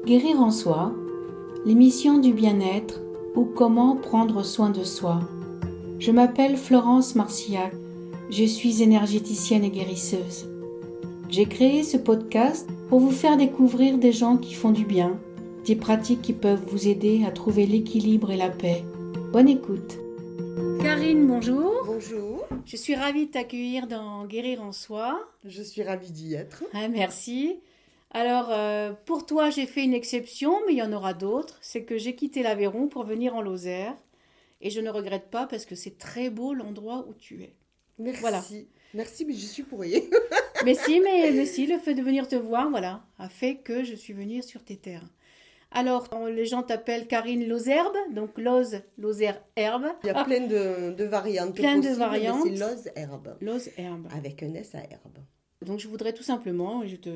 Guérir en soi, l'émission du bien-être ou comment prendre soin de soi. Je m'appelle Florence Marcillac, je suis énergéticienne et guérisseuse. J'ai créé ce podcast pour vous faire découvrir des gens qui font du bien, des pratiques qui peuvent vous aider à trouver l'équilibre et la paix. Bonne écoute. Karine, bonjour. Bonjour. Je suis ravie de t'accueillir dans Guérir en soi. Je suis ravie d'y être. Ah, merci. Alors, pour toi, j'ai fait une exception, mais il y en aura d'autres. C'est que j'ai quitté l'Aveyron pour venir en Lozère. Et je ne regrette pas parce que c'est très beau l'endroit où tu es. Merci. Voilà. Merci, mais je suis pour rien. Mais si, le fait de venir te voir, voilà, a fait que je suis venue sur tes terres. Alors, les gens t'appellent Karine Lozerbe, donc Lozère herbe. Il y a plein de variantes Plein de possibles, variantes. mais c'est Loz herbe, Lozherbe. avec un S à herbe. Donc, je voudrais tout simplement, et je te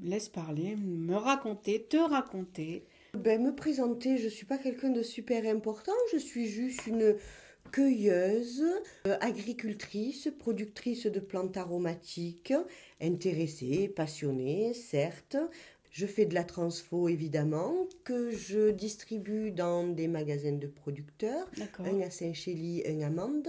laisse parler, te raconter. Me présenter, je ne suis pas quelqu'un de super important, je suis juste une cueilleuse, agricultrice, productrice de plantes aromatiques, intéressée, passionnée, certes. Je fais de la transfo évidemment, que je distribue dans des magasins de producteurs, D'accord. un à Saint-Chély, un à Mende.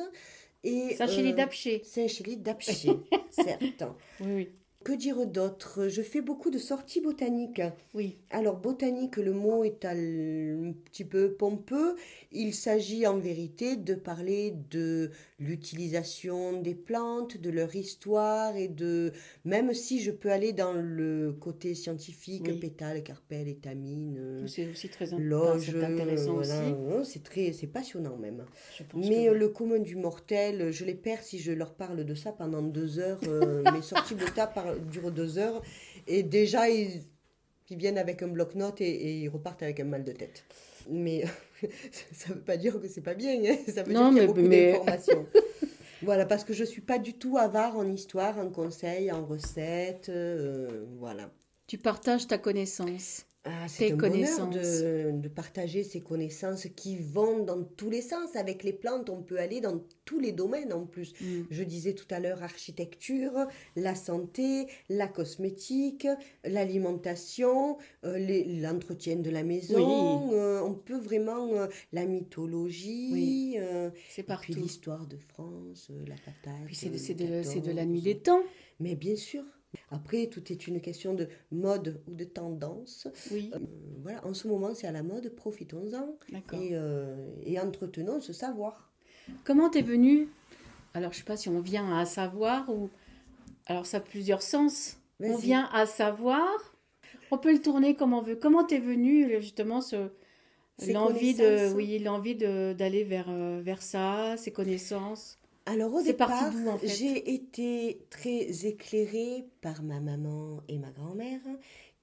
Et Saint-Chély d'Apcher. Saint-Chély d'Apcher, certes. Oui. Que dire d'autre? Je fais beaucoup de sorties botaniques. Oui. Alors, botanique, le mot est un petit peu pompeux. Il s'agit en vérité de parler de l'utilisation des plantes, de leur histoire et de... Même si je peux aller dans le côté scientifique, Oui. pétales, carpelles, étamines, C'est aussi très loges, c'est intéressant voilà, aussi. c'est passionnant même. Je pense Mais que oui. le commun du mortel, je les perds si je leur parle de ça pendant 2 heures. Mes sorties bota durent 2 heures. Et déjà, ils viennent avec un bloc-notes et ils repartent avec un mal de tête. Mais ça ne veut pas dire que c'est pas bien, hein. Ça veut Non, dire qu'il y a mais- beaucoup mais- d'informations. Voilà, parce que je ne suis pas du tout avare en histoire, en conseils, en recettes. Voilà. Tu partages ta connaissance. Ah, c'est Tes un bonheur connaissances. de partager ces connaissances qui vont dans tous les sens. Avec les plantes, on peut aller dans tous les domaines en plus. Je disais tout à l'heure architecture, la santé, la cosmétique, l'alimentation, l'entretien de la maison. On peut vraiment la mythologie, Oui. C'est et puis partout. l'histoire de France, la patate. Puis c'est Louis de la nuit XIV. des temps. Mais bien sûr. Après, tout est une question de mode ou de tendance. Oui, Voilà, en ce moment, c'est à la mode, profitons-en d'accord. et entretenons ce savoir. Comment t'es venue? Alors, je sais pas si on vient à savoir ou... Alors, ça a plusieurs sens. On Vas-y. vient à savoir. On peut le tourner comme on veut. Comment t'es venue, justement, Ces l'envie connaissances. d'aller vers ça, ces connaissances? Alors au C'est parti départ, d'où, en fait? j'ai été très éclairée par ma maman et ma grand-mère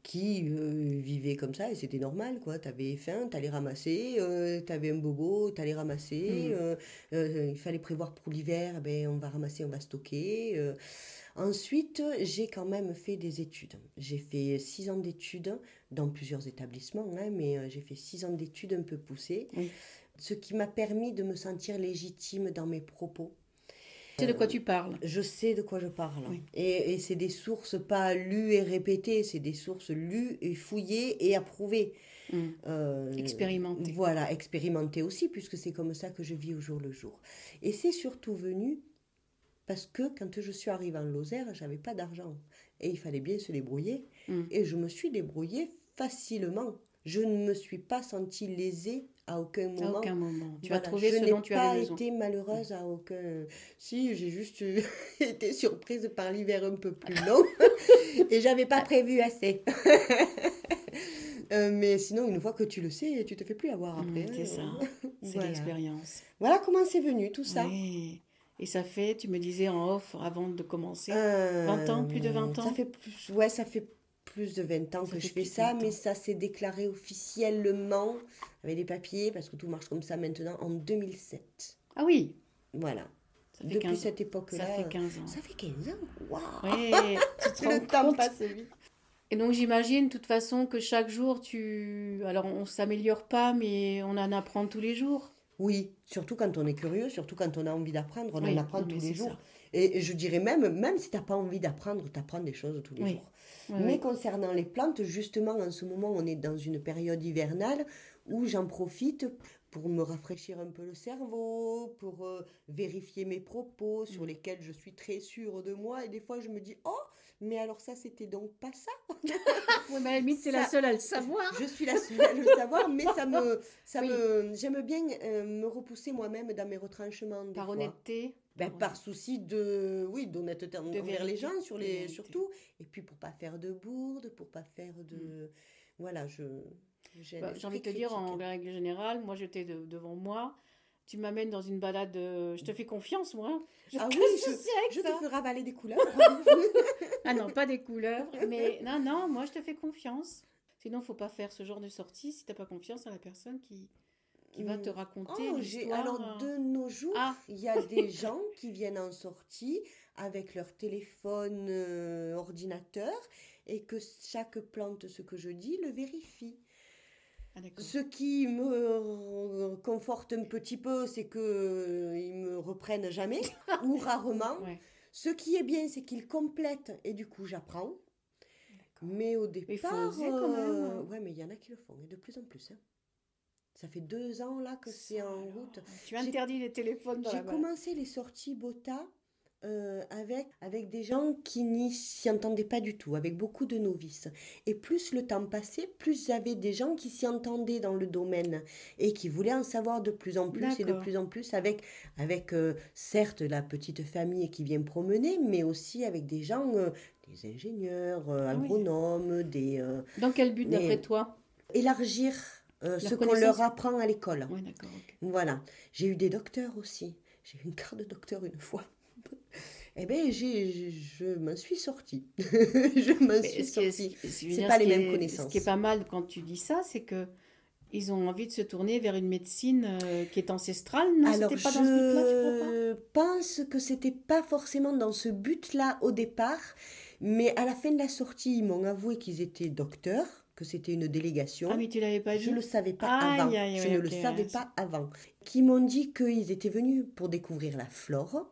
qui vivaient comme ça et c'était normal quoi. T'avais faim, t'allais ramasser, t'avais un bobo, t'allais ramasser. Il fallait prévoir pour l'hiver, ben on va ramasser, on va stocker. Ensuite, j'ai quand même fait des études. J'ai fait 6 ans d'études dans plusieurs établissements, hein, mais j'ai fait 6 ans d'études un peu poussées, Oui. ce qui m'a permis de me sentir légitime dans mes propos. Tu sais de quoi tu parles? Je sais de quoi je parle. Oui. Et c'est des sources pas lues et répétées, c'est des sources lues et fouillées et approuvées. Expérimenté. Voilà, expérimentées aussi, puisque c'est comme ça que je vis au jour le jour. Et c'est surtout venu parce que quand je suis arrivée en Lozère, j'avais pas d'argent. Et il fallait bien se débrouiller. Et je me suis débrouillée facilement. Je ne me suis pas sentie lésée à aucun À moment. aucun moment. Tu as Voilà, trouvé je ce n'ai dont tu avais pas besoin. été malheureuse à aucun... Si, j'ai juste été surprise par l'hiver un peu plus long et j'avais pas prévu assez. Mais sinon, une fois que tu le sais, tu te fais plus avoir après. C'est ça. C'est Voilà. l'expérience. Voilà comment c'est venu tout ça. Oui. Et ça fait, tu me disais en off avant de commencer, Euh, 20 ans, plus de 20 ans? Ça fait plus de 20 ans Ça que fait je fais plus de ça, 20 mais ans. ça s'est déclaré officiellement avec les papiers, parce que tout marche comme ça maintenant, en 2007. Ah oui, Voilà. ça fait Depuis 15 ans. cette époque-là. Ça fait 15 ans. Ça fait 15 ans. Waouh! Oui, tu te Le rends temps compte? passe vite. Et donc j'imagine de toute façon que chaque jour Alors on s'améliore pas, mais on en apprend tous les jours. Oui, surtout quand on est curieux, surtout quand on a envie d'apprendre, on Oui, en apprend non, mais tous les c'est jours. ça. Et je dirais même si tu n'as pas envie d'apprendre, tu apprends des choses tous les Oui. jours. Oui, Mais oui. concernant les plantes, justement, en ce moment, on est dans une période hivernale où j'en profite pour me rafraîchir un peu le cerveau, pour vérifier mes propos sur Mm. lesquels je suis très sûre de moi. Et des fois, je me dis, oh, mais alors ça, c'était donc pas ça. Oui, mais à la limite, c'est la Ça, seule à le savoir. je suis la seule à le savoir, mais Oui, j'aime bien me repousser moi-même dans mes retranchements des par fois. honnêteté, Ben, par souci de, oui, d'honnêteté de envers les vérité, gens, de vérité. surtout, et puis pour pas faire de bourde, pour pas faire Mm. de, voilà, j'ai un Bah, j'ai envie esprit de te dire, critique. en règle générale, moi j'étais devant moi, tu m'amènes dans une balade, je te fais confiance, moi, hein. Ah Qu'est-ce oui, que c'est avec je te ça? ferai avaler des couleurs. Ah non, pas des couleuvres, mais non, non, moi je te fais confiance. Sinon, faut pas faire ce genre de sortie si t'as pas confiance à la personne qui va te Hmm. raconter Oh, alors l'histoire. de nos jours, Ah, il y a des gens qui viennent en sortie avec leur téléphone, ordinateur, et que chaque plante, ce que je dis, le vérifie. ah d'accord. Ce qui me conforte un petit peu, c'est que ils me reprennent jamais ou rarement. Ouais, Ce qui est bien, c'est qu'ils complètent et du coup j'apprends. d'accord. Mais au Mais il faut départ, oser quand même, hein. ouais, mais il y en a qui le font et de plus en plus, hein. Ça fait 2 ans là que Ça c'est en route. alors. Tu J'ai interdis les téléphones dans la j'ai balade. commencé les sorties Bota avec des gens qui n'y s'y entendaient pas du tout, avec beaucoup de novices. Et plus le temps passait, plus j'avais des gens qui s'y entendaient dans le domaine et qui voulaient en savoir de plus en plus et de D'accord. plus en plus avec certes la petite famille qui vient promener, mais aussi avec des gens, des ingénieurs, Ah oui. agronomes, Dans quel but d'après mais toi? élargir ce Leur qu'on leur connaissance? apprend à l'école. Oui, d'accord, ok. Voilà. J'ai eu des docteurs aussi. J'ai eu une carte de docteur une fois. Eh bien, je m'en suis sortie. Je m'en Mais suis ce qui est, sortie. je veux C'est dire, pas les mêmes ce qui est connaissances. pas mal quand tu dis ça, c'est que ils ont envie de se tourner vers une médecine qui est ancestrale. Non, Alors, c'était pas dans ce but-là, tu crois pas? je pense que c'était pas forcément dans ce but-là au départ, mais à la fin de la sortie, ils m'ont avoué qu'ils étaient docteurs, que c'était une Ah, délégation. mais tu l'avais pas Je ne dit? le savais pas Aïe, avant. aïe, Je aïe, ne le ok. savais pas avant. Qui m'ont dit qu'ils étaient venus pour découvrir la flore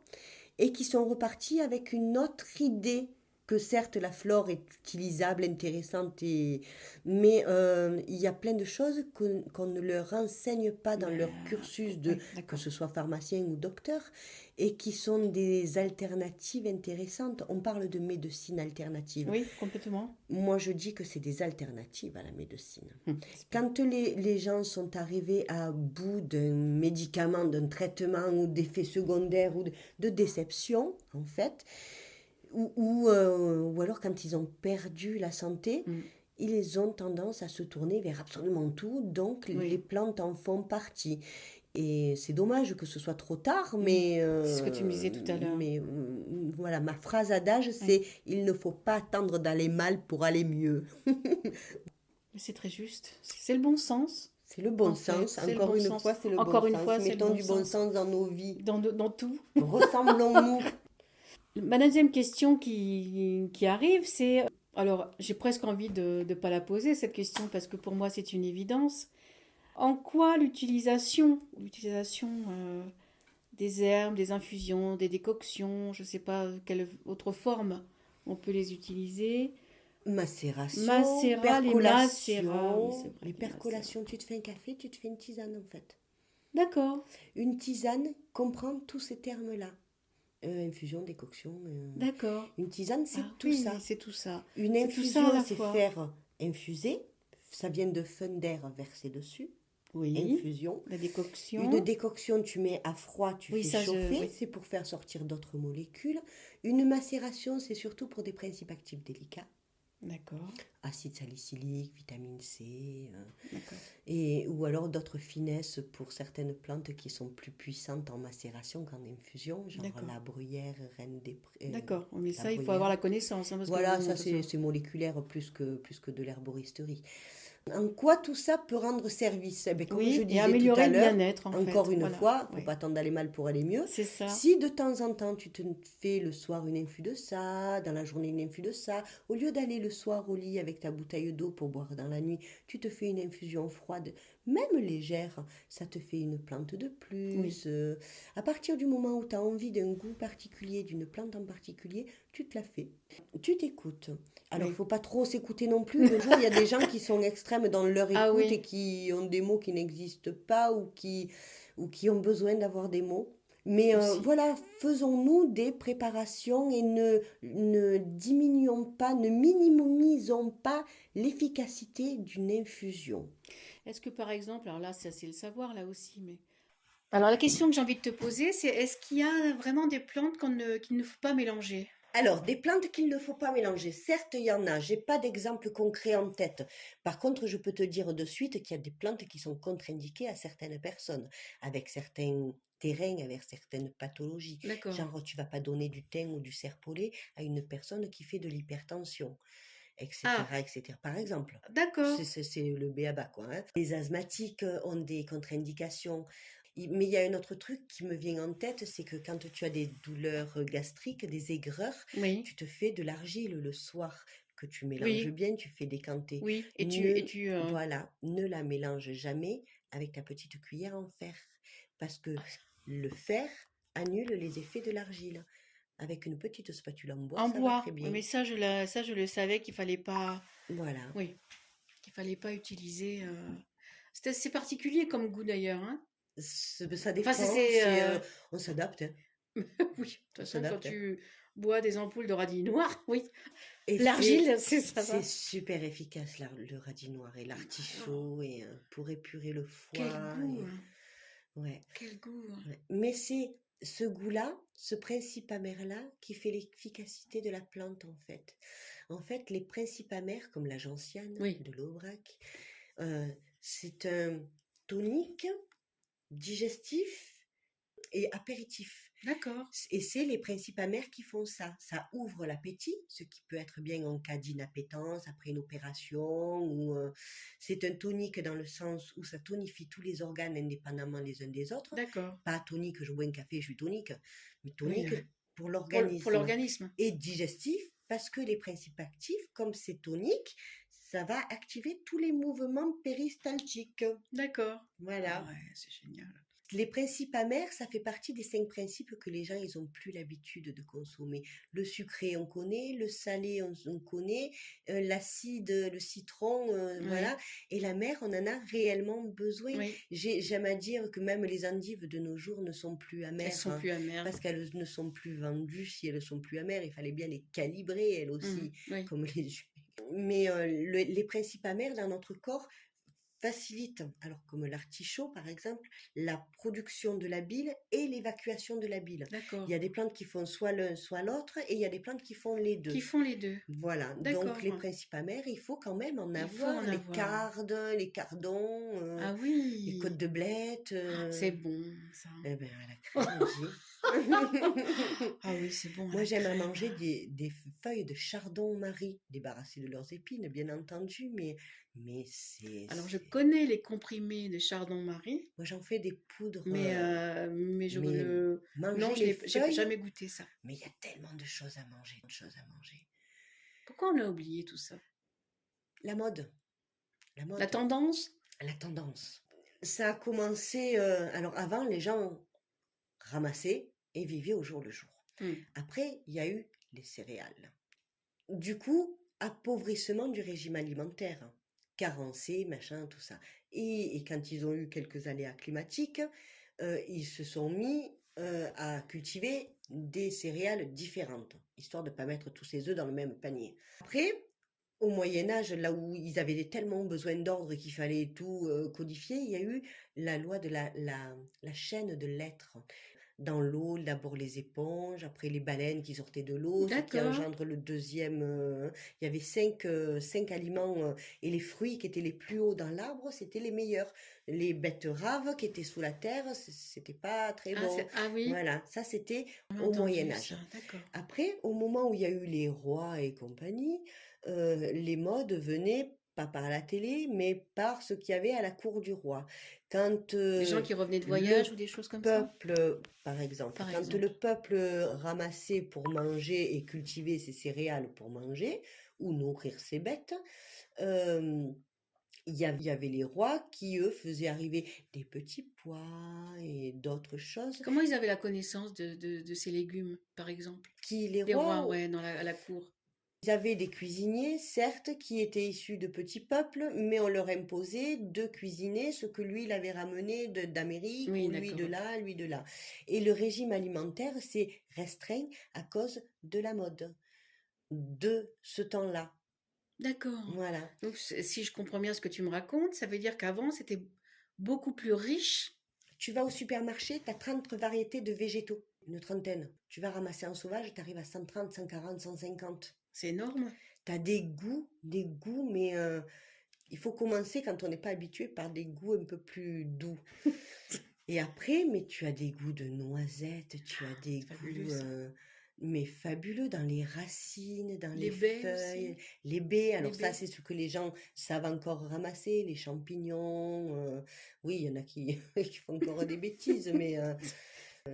et qui sont repartis avec une autre idée que certes la flore est utilisable, intéressante, mais il y a plein de choses qu'on ne leur enseigne pas dans leur cursus Oui, que d'accord. ce soit pharmacien ou docteur et qui sont des alternatives intéressantes. On parle de médecine alternative. Oui, complètement. Moi, je dis que c'est des alternatives à la médecine. C'est bien. Quand les gens sont arrivés à bout d'un médicament, d'un traitement ou d'effets secondaires ou de déception, en fait, ou alors quand ils ont perdu la santé, Mm. ils ont tendance à se tourner vers absolument tout, donc les Oui. plantes en font partie. Et c'est dommage que ce soit trop tard, Mm. C'est ce que tu me disais tout à l'heure. mais voilà, ma phrase adage, Oui. c'est il ne faut pas attendre d'aller mal pour aller mieux. Mais c'est très juste. C'est le bon sens, C'est le bon en fait. sens, C'est le encore bon une sens. fois, c'est le bon Encore une sens. fois, c'est le Mettons bon du bon sens sens dans nos vies. dans tout. Ressemblons-nous. Ma deuxième question qui arrive, c'est... Alors, j'ai presque envie de ne pas la poser, cette question, parce que pour moi, c'est une évidence. En quoi l'utilisation des herbes, des infusions, des décoctions, je ne sais pas quelle autre forme on peut les utiliser. Macération, Macérat, les macérats, oui, percolation. c'est vrai, Les les macérats. percolations, tu te fais un café, tu te fais une tisane en fait. D'accord, Une tisane comprend tous ces termes-là. Infusion, décoction. d'accord. Une tisane, c'est Ah tout oui, ça. c'est tout ça. Une C'est tout ça à infusion, la c'est fois. faire infuser. Ça vient de fun d'air versé dessus. Oui, Infusion. la Une décoction. décoction, tu mets à froid, tu Oui, fais ça, chauffer, oui. c'est pour faire sortir d'autres molécules. Une macération, c'est surtout pour des principes actifs délicats. D'accord, Acide salicylique, vitamine C, d'accord. ou alors d'autres finesses pour certaines plantes qui sont plus puissantes en macération qu'en infusion, genre D'accord. la bruyère, reine des prés. D'accord, mais La ça, il faut bruyère. avoir la connaissance, hein, parce que Voilà, bon, ça de toute façon- c'est moléculaire plus que de l'herboristerie. En quoi tout ça peut rendre service? Eh bien, comme je Oui, et disais tout améliorer à le l'heure, bien-être, en fait. encore une Voilà, fois, faut oui. pas attendre d'aller mal pour aller mieux. C'est ça. Si de temps en temps tu te fais le soir une infusion de ça, dans la journée une infusion de ça, au lieu d'aller le soir au lit avec ta bouteille d'eau pour boire dans la nuit, tu te fais une infusion froide, même légère, ça te fait une plante de Oui, plus. À partir du moment où tu as envie d'un goût particulier, d'une plante en particulier, tu te la fais. Tu t'écoutes. Alors, oui. faut pas trop s'écouter non plus. De jour, il y a des gens qui sont extrêmes dans leur Ah écoute et oui, qui ont des mots qui n'existent pas ou qui ont besoin d'avoir des mots. Mais aussi. voilà, faisons-nous des préparations et ne diminuons pas, ne minimisons pas l'efficacité d'une infusion. Est-ce que par exemple, alors là, ça c'est le savoir là aussi, mais... Alors la question que j'ai envie de te poser, c'est est-ce qu'il y a vraiment des plantes qu'il ne faut pas mélanger? Alors, des plantes qu'il ne faut pas mélanger, certes, il y en a. J'ai pas d'exemple concret en tête. Par contre, je peux te dire de suite qu'il y a des plantes qui sont contre-indiquées à certaines personnes, avec certains terrains, avec certaines pathologies. D'accord. Genre, tu vas pas donner du thym ou du serpolet à une personne qui fait de l'hypertension, Ah, etc., etc. Par exemple. d'accord. C'est le b.a.-ba, quoi, hein. Les asthmatiques ont des contre-indications. Mais il y a un autre truc qui me vient en tête, c'est que quand tu as des douleurs gastriques, des aigreurs, Oui, tu te fais de l'argile le soir que tu mélanges oui, bien, tu fais décanter. oui. Et Ne, tu voilà, ne la mélange jamais avec ta petite cuillère en fer, parce que le fer annule les effets de l'argile. Avec une petite spatule en bois, en ça va très bois. Oui, bien. mais ça je le savais qu'il fallait pas. Voilà. Oui, qu'il fallait pas utiliser. C'est assez particulier comme goût d'ailleurs, hein. Ça Enfin, dépend, c'est. on s'adapte, hein, Oui, de toute on façon, quand s'adapte, hein. tu bois des ampoules de radis noir, oui, Et l'argile, c'est ça c'est va. super efficace, le radis noir et Oh, l'artichaut, et pour épurer le quel foie. goût, Et, hein, ouais, quel goût, hein. ouais. Mais c'est ce goût-là, ce principe amer-là, qui fait l'efficacité de la plante, en fait. En fait, les principes amers, comme la gentiane Oui, de l'Aubrac, euh, c'est un tonique digestif et apéritif. d'accord. Et c'est les principes amers qui font ça. Ça ouvre l'appétit, ce qui peut être bien en cas d'inappétence après une opération. C'est un tonique dans le sens où ça tonifie tous les organes indépendamment les uns des autres. D'accord. Pas tonique, je bois un café, je suis tonique, mais Oui, tonique pour pour l'organisme. l'organisme. Et digestif, parce que les principes actifs, comme c'est tonique, ça va activer tous les mouvements péristaltiques. D'accord. Ah Voilà. ouais, c'est génial. Les principes amers, ça fait partie des 5 principes que les gens, ils ont plus l'habitude de consommer. Le sucré, on connaît, le salé, on connaît, l'acide, le citron, Oui, voilà. Et l'amer, on en a réellement besoin. oui. J'aime à dire que même les endives de nos jours ne sont plus Elles amères, sont hein, plus amères. parce qu'elles ne sont plus vendues. Si elles sont plus amères, il fallait bien les calibrer, elles aussi, Oui. comme les jus. Mais les principes amers dans notre corps facilite, alors comme l'artichaut par exemple, la production de la bile et l'évacuation de la bile. Il D'accord. y a des plantes qui font soit l'un, soit l'autre, et il y a des plantes qui font les Qui deux. font les deux. Voilà, donc D'accord. les principes amers, il faut quand même en Il faut avoir, en les avoir. cardes, les cardons, Ah les côtes oui. de blettes, C'est bon, ça. eh ben, à la crème, dis. Ah oui, c'est bon à Moi, la j'aime à crème. manger des feuilles de chardon-marie, débarrassées de leurs épines, bien entendu, mais Alors, je connais les comprimés de Chardon-Marie, moi, j'en fais des poudres, mais je mais le... Non, manger je les n'ai j'ai feuilles, jamais goûté ça. mais il y a tellement de choses à manger, de choses à manger. Pourquoi on a oublié tout ça? La mode, la La mode, tendance? la tendance. Ça a commencé, alors avant, les gens ramassaient et vivaient au jour le jour. Hmm. Après, il y a eu les céréales. Du coup, appauvrissement du régime alimentaire, carencé, machin, tout ça. Et quand ils ont eu quelques aléas climatiques, ils se sont mis à cultiver des céréales différentes, histoire de ne pas mettre tous ses œufs dans le même panier. Après, au Moyen Âge, là où ils avaient tellement besoin d'ordre qu'il fallait tout codifier, il y a eu la loi de la chaîne de l'être. Dans l'eau, d'abord les éponges, après les baleines qui sortaient de l'eau, ce qui D'accord. engendre le deuxième. Il y avait cinq aliments et les fruits qui étaient les plus hauts dans l'arbre, c'était les meilleurs. Les betteraves qui étaient sous la terre, c'était pas très Ah, bon. ah oui, Voilà, ça c'était j'ai au Moyen entendu Âge. ça, d'accord. Après, au moment où il y a eu les rois et compagnie, les modes venaient pas par la télé, mais par ce qu'il y avait à la cour du roi. Quand Des gens qui revenaient de voyage ou le des choses comme ça? peuple, par exemple, Par quand le exemple. peuple ramassait pour manger et cultivait ses céréales pour manger, ou nourrir ses bêtes, euh, Il y avait les rois qui, eux, faisaient arriver des petits pois et d'autres choses. Comment ils avaient la connaissance de ces légumes, par exemple? Les Les rois, rois, ouais, à la cour. ils avaient des cuisiniers, certes, qui étaient issus de petits peuples, mais on leur imposait de cuisiner ce que lui, il avait ramené d'Amérique, Oui, ou lui d'accord, de ok. là, lui de là. Et le régime alimentaire s'est restreint à cause de la mode, de ce temps-là. D'accord. Voilà. Donc, si je comprends bien ce que tu me racontes, ça veut dire qu'avant, c'était beaucoup plus riche. Tu vas au supermarché, tu as 30 variétés de végétaux, une trentaine. Tu vas ramasser en sauvage, tu arrives à 130, 140, 150. C'est énorme. Tu as des goûts, mais il faut commencer quand on n'est pas habitué par des goûts un peu plus doux. Et après, mais tu as des goûts de noisettes, tu as des C'est fabuleux, goûts ça. mais fabuleux dans les racines, dans Les les baies feuilles, aussi. les baies. Les Alors ça, baies. c'est ce que les gens savent encore ramasser, les champignons. Oui, il y en a qui, qui font encore des bêtises, mais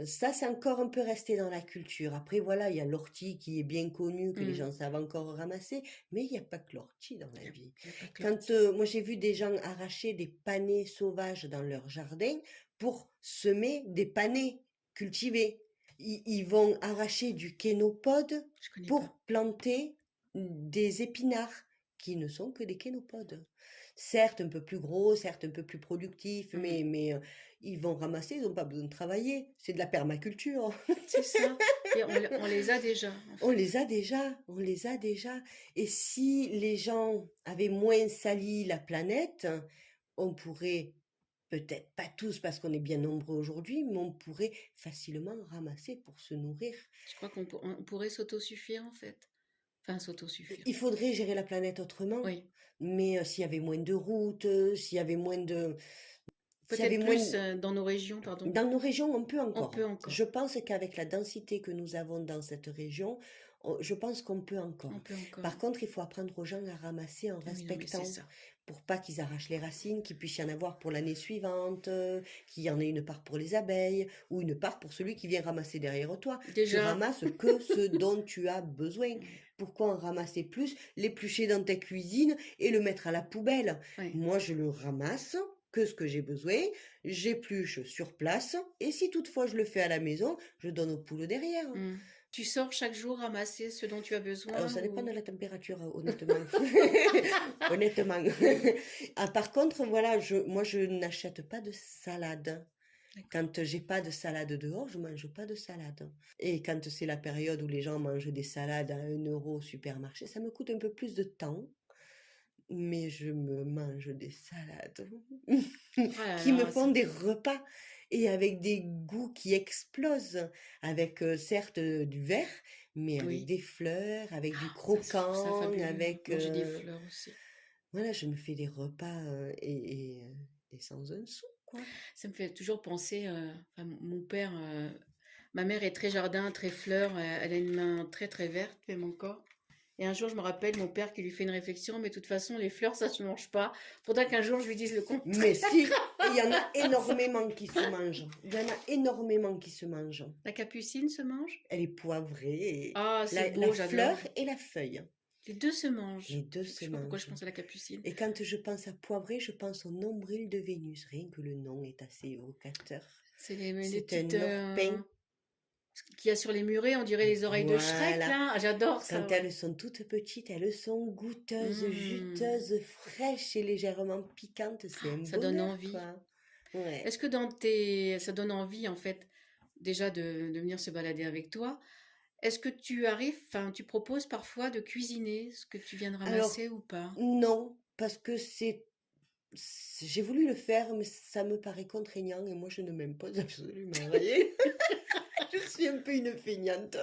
ça, c'est encore un peu resté dans la culture. Après, voilà, il y a l'ortie qui est bien connue, que les Hmm. gens savent encore ramasser, mais il n'y a pas que l'ortie dans la Il vie. n'y a pas que Quand l'ortie. moi j'ai vu des gens arracher des panais sauvages dans leur jardin pour semer des panais cultivés. Ils vont arracher du kénopode Je connais pas. pour planter des épinards qui ne sont que des kénopodes. Certes un peu plus gros, certes un peu plus productifs, Hmm. mais ils vont ramasser, ils n'ont pas besoin de travailler. C'est de la permaculture. C'est ça. Et on les a déjà, en On fait. les a déjà, on les a déjà. Et si les gens avaient moins sali la planète, on pourrait, peut-être pas tous parce qu'on est bien nombreux aujourd'hui, mais on pourrait facilement ramasser pour se nourrir. Je crois on pourrait s'autosuffire, en fait. Enfin, s'autosuffire. Il faudrait gérer la planète autrement, Oui. mais s'il y avait moins de routes, s'il y avait Peut-être moins, plus dans nos régions, pardon. dans nos régions, on peut On peut encore. Je encore. pense qu'avec la densité que nous avons dans cette région, je pense qu'on peut On encore. peut encore. Par contre, il faut apprendre aux gens à ramasser en Oui, non, mais c'est respectant, ça. pour pas qu'ils arrachent les racines, qu'il puisse y en avoir pour l'année suivante, qu'il y en ait une part pour les abeilles, ou une part pour celui qui vient ramasser derrière toi. Tu Déjà, ramasses que ce dont tu as besoin. oui, Pourquoi en ramasser plus, l'éplucher dans ta cuisine et le mettre à la poubelle? oui. Moi, je le ramasse que ce que j'ai besoin, j'épluche sur place, et si toutefois je le fais à la maison, je donne aux poules derrière. Hmm. Tu sors chaque jour ramasser ce dont tu as Alors, besoin ça dépend de ou... la température, honnêtement. Honnêtement. Ah, par contre, voilà, moi, je n'achète pas de salade. D'accord. Quand j'ai pas de salade dehors, je mange pas de salade. Et quand c'est la période où les gens mangent des salades à 1 € au supermarché, ça me coûte un peu plus de temps, mais je me mange des salades Oh là qui me là, font des repas et avec des goûts qui explosent, avec certes du vert, mais avec oui. des fleurs, avec du Je trouve ça croquant, fabuleux. avec Manger des fleurs aussi. voilà, je me fais des repas et sans un sou, quoi. Ça me fait toujours penser, enfin, mon père, ma mère est très jardin, très fleur, elle a une main très très verte, même encore. Et un jour, je me rappelle mon père qui lui fait une réflexion, mais de toute façon, les fleurs, ça se mange pas. Faudra qu'un jour je lui dise le contraire. Mais si, et il y en a énormément qui se mangent. Il y en a énormément qui se mangent. La capucine se mange? Elle est poivrée, et Ah, c'est la beau, fleur j'adore. et la feuille. Les deux se Les mangent. deux Je se sais pas pourquoi je mangent. pense à la capucine. Et quand je pense à poivrée, je pense au nombril de Vénus. Rien que le nom est assez évocateur. C'est les C'est petites un orpin. qu'il y a sur les murets, on dirait les oreilles de Shrek, Voilà. là. Ah, j'adore ça, Quand ouais. elles sont toutes petites, elles sont goûteuses, Mmh. juteuses, fraîches et légèrement piquantes. C'est un Ça donne bonheur, envie. quoi. Ouais. Est-ce que ça donne envie, en fait, déjà de venir se balader avec toi? Est-ce que tu arrives, enfin, tu proposes parfois de cuisiner ce que tu viens de Alors, ramasser ou pas? non, parce que j'ai voulu le faire, mais ça me paraît contraignant et moi je ne m'impose absolument rien. Je suis un peu une feignante.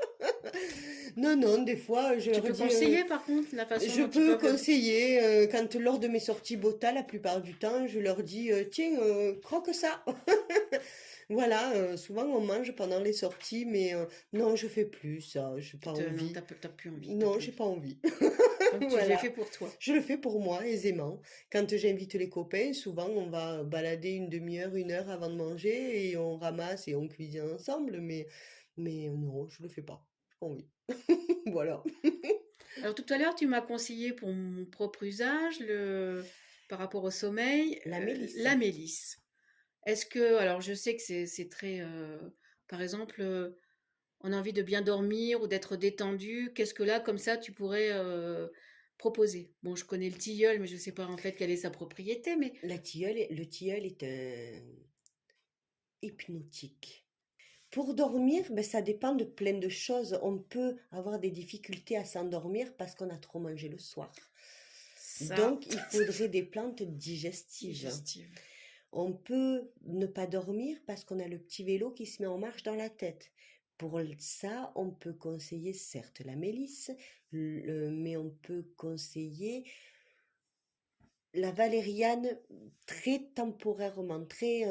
Non, non, des fois, je Tu leur peux dis, conseiller, par contre, la façon je dont ils peux peuvent... conseiller, quand lors de mes sorties Bota, la plupart du temps, je leur dis, tiens, croque ça. Voilà, souvent on mange pendant les sorties, mais non, je fais plus ça, j'ai pas Non, envie. t'as plus envie, t'as Non, plus j'ai envie. pas envie. Donc tu l'as fait Voilà. pour toi. Je le fais pour moi, aisément. Quand j'invite les copains, souvent on va balader une demi-heure, 1 heure avant de manger et on ramasse et on cuisine ensemble, mais non, je le fais pas. J'ai pas envie. Voilà. Alors tout à l'heure, tu m'as conseillé pour mon propre usage, par rapport au sommeil, La mélisse. la mélisse. Est-ce que, alors je sais que c'est très, par exemple, on a envie de bien dormir ou d'être détendu, qu'est-ce que là, comme ça, tu pourrais proposer? Bon, je connais le tilleul, mais je ne sais pas en fait quelle est sa propriété, mais Le tilleul est un hypnotique. Pour dormir, ben, ça dépend de plein de choses. On peut avoir des difficultés à s'endormir parce qu'on a trop mangé le soir. ça, Donc, il faudrait des plantes digestives. digestive. On peut ne pas dormir parce qu'on a le petit vélo qui se met en marche dans la tête. Pour ça, on peut conseiller certes la mélisse, mais on peut conseiller la valériane très temporairement, très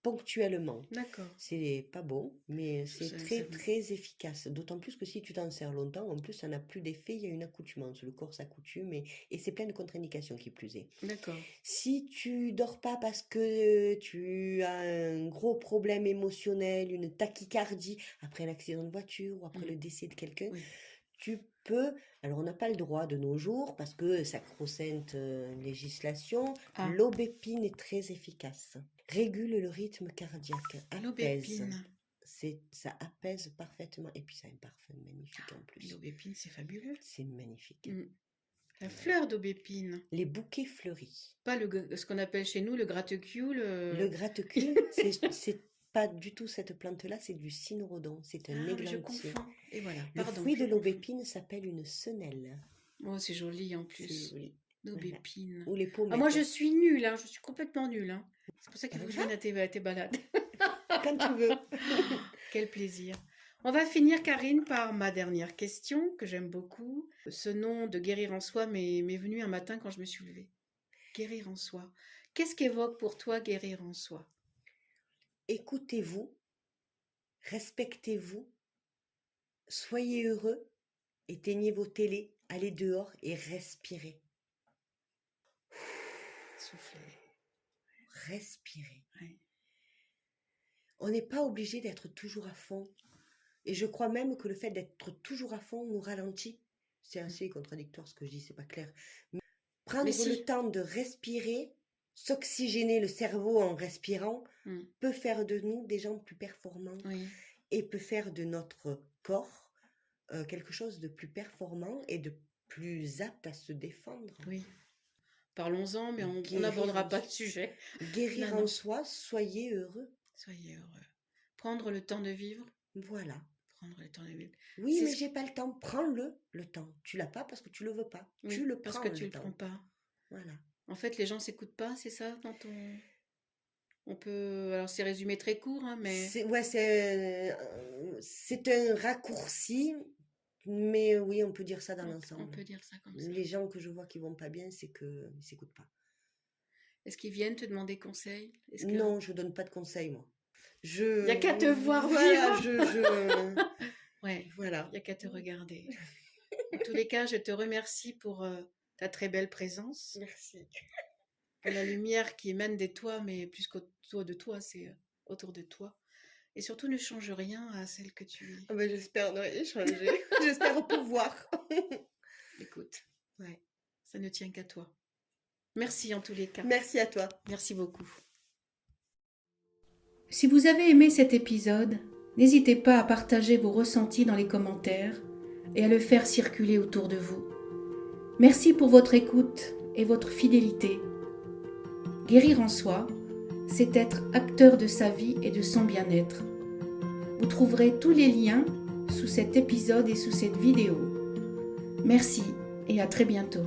ponctuellement. D'accord. C'est pas bon, mais c'est Ça- très ça- très efficace. D'autant plus que si tu t'en sers longtemps, en plus ça n'a plus d'effet, il y a une accoutumance. Le corps s'accoutume et c'est plein de contre-indications qui plus est. D'accord. Si tu dors pas parce que tu as un gros problème émotionnel, une tachycardie après un accident de voiture ou après Mm. le décès de quelqu'un, Oui. tu peux, alors on n'a pas le droit de nos jours parce que sacro-sainte législation, Ah, l'aubépine est très efficace. Régule le rythme cardiaque, apaise. l'aubépine. Ça apaise parfaitement et puis ça a un parfum magnifique en plus. L'aubépine, c'est fabuleux. C'est magnifique. Mm. La fleur d'aubépine. Les bouquets fleuris. Pas ce qu'on appelle chez nous le gratte-cul. Le gratte-cul, c'est pas du tout cette plante-là, c'est du cynorrhodon, c'est un Ah, mais je églantier. confonds. Et voilà, Le pardon. fruit je de confonds. l'aubépine s'appelle une senelle. Oh, c'est joli en C'est plus. joli. L'aubépine. Ou les pommettes. Ah, moi, je suis nulle, hein. Je suis complètement nulle. Hein. C'est pour ça qu'il faut que je Voilà. vienne à tes balades. Quand tu veux. Quel plaisir. On va finir, Karine, par ma dernière question, que j'aime beaucoup. Ce nom de guérir en soi m'est venu un matin quand je me suis levée. Guérir en soi. Qu'est-ce qu'évoque pour toi guérir en soi? Écoutez-vous, respectez-vous, soyez heureux, éteignez vos télés, allez dehors et respirez. Souffler. Respirez. Ouais. On n'est pas obligé d'être toujours à fond. Et je crois même que le fait d'être toujours à fond nous ralentit. C'est assez contradictoire ce que je dis, c'est pas clair. Mais prendre si. le temps de respirer, s'oxygéner le cerveau en respirant, Mm. peut faire de nous des gens plus performants Oui. et peut faire de notre corps quelque chose de plus performant et de plus apte à se défendre. Oui. Parlons-en, mais on Guérir n'abordera en pas soi. le sujet. Guérir Non, non. en soi, soyez heureux. Soyez heureux. Prendre le temps de vivre. Voilà. Prendre le temps de vivre. Oui, C'est mais ce- j'ai pas le temps. Prends-le temps. Tu l'as pas parce que tu le veux pas. Oui, Tu le parce prends que tu le le temps. prends pas. Voilà. En fait, les gens s'écoutent pas, c'est ça dans ton... On peut... Alors, c'est résumé très court, hein, mais... C'est un raccourci, mais oui, on peut dire ça dans On l'ensemble. peut dire ça comme ça. Les gens que je vois qui vont pas bien, c'est qu'ils s'écoutent pas. Est-ce qu'ils viennent te demander conseil? Est-ce que... Non, je donne pas de conseils, moi. Il n'y a qu'à te voir Voilà, vivre. Ouais, voilà. il n'y a qu'à te regarder. En tous les cas, je te remercie pour ta très belle présence. Merci. Pour la lumière qui émane de toi, mais plus qu'autour de toi, c'est autour de toi. Et surtout, ne change rien à celle que tu es. Ah ben, j'espère ne rien changer. J'espère pouvoir. Écoute, ouais, ça ne tient qu'à toi. Merci en tous les cas. Merci à toi. Merci beaucoup. Si vous avez aimé cet épisode, n'hésitez pas à partager vos ressentis dans les commentaires et à le faire circuler autour de vous. Merci pour votre écoute et votre fidélité. Guérir en soi, c'est être acteur de sa vie et de son bien-être. Vous trouverez tous les liens sous cet épisode et sous cette vidéo. Merci et à très bientôt.